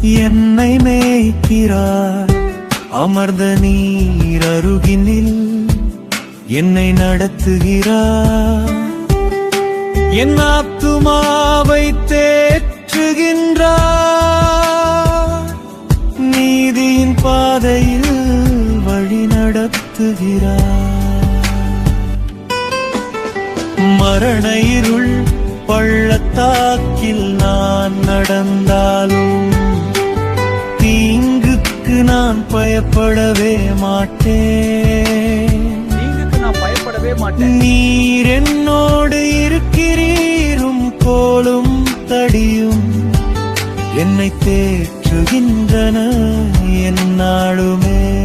என்னை மேய்க்கிறார். அமர்ந்த நீர் அருகினில் என்னை நடத்துகிறார். என் ஆத்துமாவை தேற்றுகின்றார். நீதியின் பாதையில் வழி நடத்துகிறார். மரண இருள் பள்ளத்தாக்கில் நான் நடந்தாலும் தீங்குக்கு நான் பயப்படவே மாட்டேன். நீர் என்னோடு இருக்கிறீரும். கோலும் தடியும் என்னை தேற்றுகின்றன எந்நாளுமே.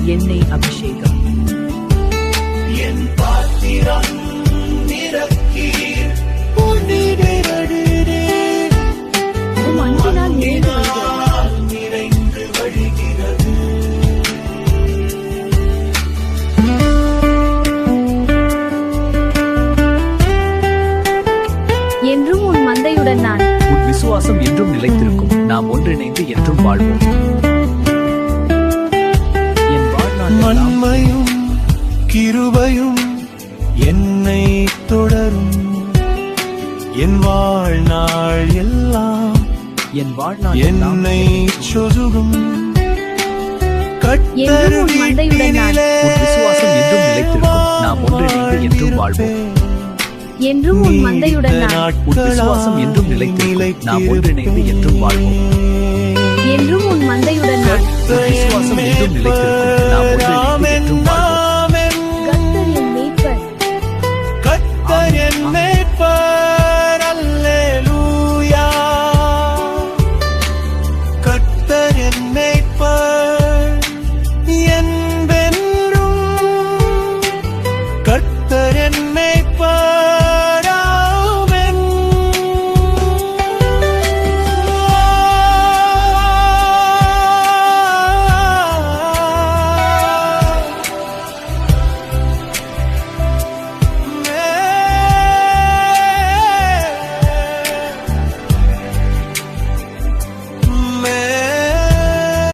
எண்ணெய் அபிஷேகம் என் பாத்திரம் நிரப்பீர். நிறைந்து வழிகிறது. என்றும் உன் மந்தையுடன் நான். உன் விசுவாசம் என்றும் நிலைத்திருக்கும். நாம் ஒன்றிணைந்து என்றும் வாழ்வோம். நன்மையும் கிருபையும் என்னை தொடரும். என் வாழ்நாள் எல்லாம் என்னை சொருகும். என்றும் உன் மந்தையுடன் நான். உன் விசுவாசம் என்றும் நிலைத்திருக்கும். நாம் ஒன்றிணைந்து என்றும் வாழ்வோம். என்றும் உன் மந்தையுடன் நான். உன் விசுவாசம் என்றும் நிலைத்திருக்கும். நாம் ஒன்றிணைந்து என்றும் வாழ்வோம். என்றும் உன் மந்தையுடன் நான். உன் விசுவாசம் என்றும் நிலைத்திருக்கும்.